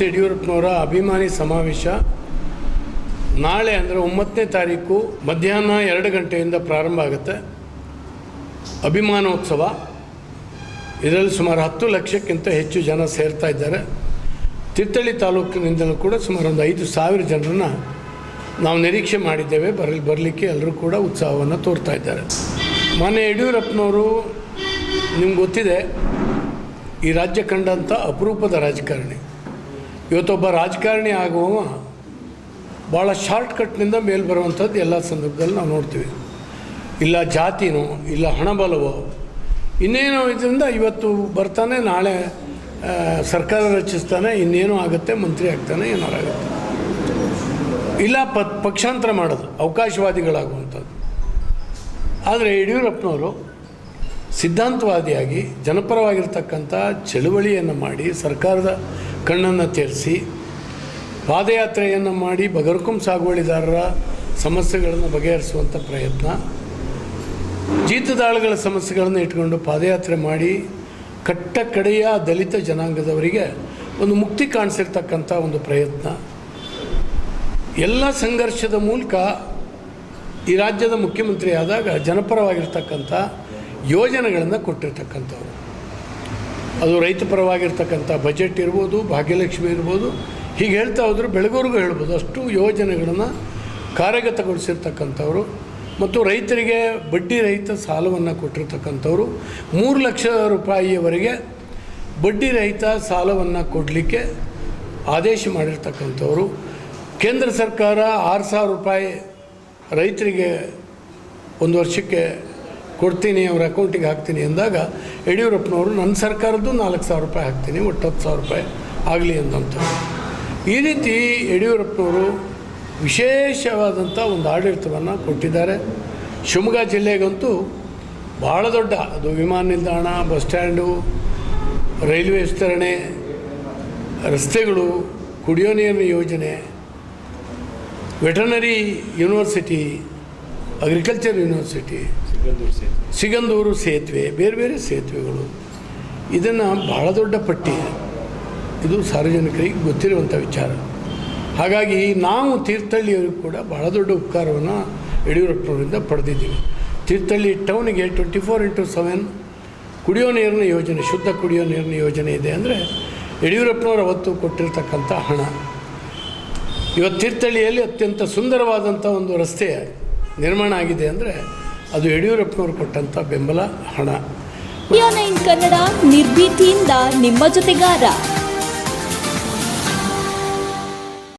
ಯಡಿಯೂರಪ್ಪನವರ ಅಭಿಮಾನಿ ಸಮಾವೇಶ ನಾಳೆ ಅಂದರೆ 9ನೇ ತಾರೀಕು ಮಧ್ಯಾಹ್ನ 2 ಗಂಟೆಯಿಂದ ಪ್ರಾರಂಭ ಆಗುತ್ತೆ. ಅಭಿಮಾನೋತ್ಸವ. ಇದರಲ್ಲಿ ಸುಮಾರು 10 ಲಕ್ಷಕ್ಕಿಂತ ಹೆಚ್ಚು ಜನ ಸೇರ್ತಾ ಇದ್ದಾರೆ. ತೀರ್ಥಹಳ್ಳಿ ತಾಲೂಕಿನಿಂದಲೂ ಕೂಡ ಸುಮಾರು ಒಂದು 5,000 ಜನರನ್ನು ನಾವು ನಿರೀಕ್ಷೆ ಮಾಡಿದ್ದೇವೆ. ಬರಲಿಕ್ಕೆ ಎಲ್ಲರೂ ಕೂಡ ಉತ್ಸಾಹವನ್ನು ತೋರ್ತಾ ಇದ್ದಾರೆ. ಮಾನ್ಯ ಯಡಿಯೂರಪ್ಪನವರು ನಿಮ್ಗೆ ಗೊತ್ತಿದೆ, ಈ ರಾಜ್ಯ ಕಂಡಂಥ ಅಪರೂಪದ ರಾಜಕಾರಣಿ. ಇವತ್ತೊಬ್ಬ ರಾಜಕಾರಣಿ ಆಗುವ ಭಾಳ ಶಾರ್ಟ್ಕಟ್ನಿಂದ ಮೇಲೆ ಬರುವಂಥದ್ದು ಎಲ್ಲ ಸಂದರ್ಭದಲ್ಲಿ ನಾವು ನೋಡ್ತೀವಿ. ಇಲ್ಲ ಜಾತಿನೋ ಇಲ್ಲ ಹಣಬಲವೋ ಇನ್ನೇನೋ ಇದರಿಂದ ಇವತ್ತು ಬರ್ತಾನೆ, ನಾಳೆ ಸರ್ಕಾರ ರಚಿಸ್ತಾನೆ, ಇನ್ನೇನೋ ಆಗುತ್ತೆ, ಮಂತ್ರಿ ಆಗ್ತಾನೆ, ಏನಾರಾಗುತ್ತೆ. ಇಲ್ಲ ಪಕ್ಷಾಂತರ ಮಾಡೋದು, ಅವಕಾಶವಾದಿಗಳಾಗುವಂಥದ್ದು. ಆದರೆ ಯಡಿಯೂರಪ್ಪನವರು ಸಿದ್ಧಾಂತವಾದಿಯಾಗಿ ಜನಪರವಾಗಿರ್ತಕ್ಕಂಥ ಚಳುವಳಿಯನ್ನು ಮಾಡಿ ಸರ್ಕಾರದ ಕಣ್ಣನ್ನು ತೆರೆಸಿ ಪಾದಯಾತ್ರೆಯನ್ನು ಮಾಡಿ ಬಗರ್ಕುಂ ಸಾಗುವಳಿದಾರರ ಸಮಸ್ಯೆಗಳನ್ನು ಬಗೆಹರಿಸುವಂಥ ಪ್ರಯತ್ನ, ಜೀತದಾಳುಗಳ ಸಮಸ್ಯೆಗಳನ್ನು ಇಟ್ಕೊಂಡು ಪಾದಯಾತ್ರೆ ಮಾಡಿ ಕಟ್ಟ ಕಡೆಯ ದಲಿತ ಜನಾಂಗದವರಿಗೆ ಒಂದು ಮುಕ್ತಿ ಕಾಣಿಸಿರ್ತಕ್ಕಂಥ ಒಂದು ಪ್ರಯತ್ನ, ಎಲ್ಲ ಸಂಘರ್ಷದ ಮೂಲಕ ಈ ರಾಜ್ಯದ ಮುಖ್ಯಮಂತ್ರಿ ಆದಾಗ ಜನಪರವಾಗಿರ್ತಕ್ಕಂಥ ಯೋಜನೆಗಳನ್ನು ಕೊಟ್ಟಿರ್ತಕ್ಕಂಥವ್ರು. ಅದು ರೈತ ಪರವಾಗಿರ್ತಕ್ಕಂಥ ಬಜೆಟ್ ಇರ್ಬೋದು, ಭಾಗ್ಯಲಕ್ಷ್ಮಿ ಇರ್ಬೋದು, ಹೀಗೆ ಹೇಳ್ತಾ ಹೋದರೆ ಬೆಳಗೋರ್ಗೂ ಹೇಳ್ಬೋದು. ಅಷ್ಟು ಯೋಜನೆಗಳನ್ನು ಕಾರ್ಯಗತಗೊಳಿಸಿರ್ತಕ್ಕಂಥವ್ರು. ಮತ್ತು ರೈತರಿಗೆ ಬಡ್ಡಿ ರಹಿತ ಸಾಲವನ್ನು ಕೊಟ್ಟಿರ್ತಕ್ಕಂಥವ್ರು. 3 ಲಕ್ಷ ರೂಪಾಯಿಯವರೆಗೆ ಬಡ್ಡಿ ರಹಿತ ಸಾಲವನ್ನು ಕೊಡಲಿಕ್ಕೆ ಆದೇಶ ಮಾಡಿರ್ತಕ್ಕಂಥವ್ರು. ಕೇಂದ್ರ ಸರ್ಕಾರ 6,000 ರೂಪಾಯಿ ರೈತರಿಗೆ ಒಂದು ವರ್ಷಕ್ಕೆ ಕೊಡ್ತೀನಿ, ಅವ್ರ ಅಕೌಂಟಿಗೆ ಹಾಕ್ತೀನಿ ಅಂದಾಗ ಯಡಿಯೂರಪ್ಪನವರು ನನ್ನ ಸರ್ಕಾರದ್ದು 4,000 ರೂಪಾಯಿ ಹಾಕ್ತೀನಿ, ಒಟ್ಟು 10,000 ರೂಪಾಯಿ ಆಗಲಿ ಅಂದಂಥವ್ರು. ಈ ರೀತಿ ಯಡಿಯೂರಪ್ಪನವರು ವಿಶೇಷವಾದಂಥ ಒಂದು ಆಡಳಿತವನ್ನು ಕೊಟ್ಟಿದ್ದಾರೆ. ಶಿವಮೊಗ್ಗ ಜಿಲ್ಲೆಗಂತೂ ಭಾಳ ದೊಡ್ಡ, ಅದು ವಿಮಾನ ನಿಲ್ದಾಣ, ಬಸ್ ಸ್ಟ್ಯಾಂಡು, ರೈಲ್ವೆ ವಿಸ್ತರಣೆ, ರಸ್ತೆಗಳು, ಕುಡಿಯೋ ನೀರಿನ ಯೋಜನೆ, veterinary university, agriculture university, Sigandur ಸೇತುವೆ, ಬೇರೆ ಬೇರೆ ಸೇತುವೆಗಳು, ಇದನ್ನು ಭಾಳ ದೊಡ್ಡ ಪಟ್ಟಿ. ಇದು ಸಾರ್ವಜನಿಕರಿಗೆ ಗೊತ್ತಿರುವಂಥ ವಿಚಾರ. ಹಾಗಾಗಿ ನಾವು ತೀರ್ಥಹಳ್ಳಿಯವರಿಗೂ ಕೂಡ ಭಾಳ ದೊಡ್ಡ ಉಪಕಾರವನ್ನು ಯಡಿಯೂರಪ್ಪನವರಿಂದ ಪಡೆದಿದ್ದೀವಿ. ತೀರ್ಥಹಳ್ಳಿ ಟೌನಿಗೆ 24x7 ಕುಡಿಯೋ ನೀರಿನ ಯೋಜನೆ, ಶುದ್ಧ ಕುಡಿಯೋ ನೀರಿನ ಯೋಜನೆ ಇದೆ. ಅಂದರೆ ಯಡಿಯೂರಪ್ಪನವರು ಅವತ್ತು ಕೊಟ್ಟಿರ್ತಕ್ಕಂಥ ಹಣ. ಇವತ್ತು ತೀರ್ಥಹಳ್ಳಿಯಲ್ಲಿ ಅತ್ಯಂತ ಸುಂದರವಾದಂಥ ಒಂದು ರಸ್ತೆ ನಿರ್ಮಾಣ ಆಗಿದೆ ಅಂದರೆ ಅದು ಯಡಿಯೂರಪ್ಪನವರು ಕೊಟ್ಟಂಥ ಬೆಂಬಲ, ಹಣ. ಕನ್ನಡ ನಿರ್ಭೀತಿಯಿಂದ ನಿಮ್ಮ ಜೊತೆಗಾರ.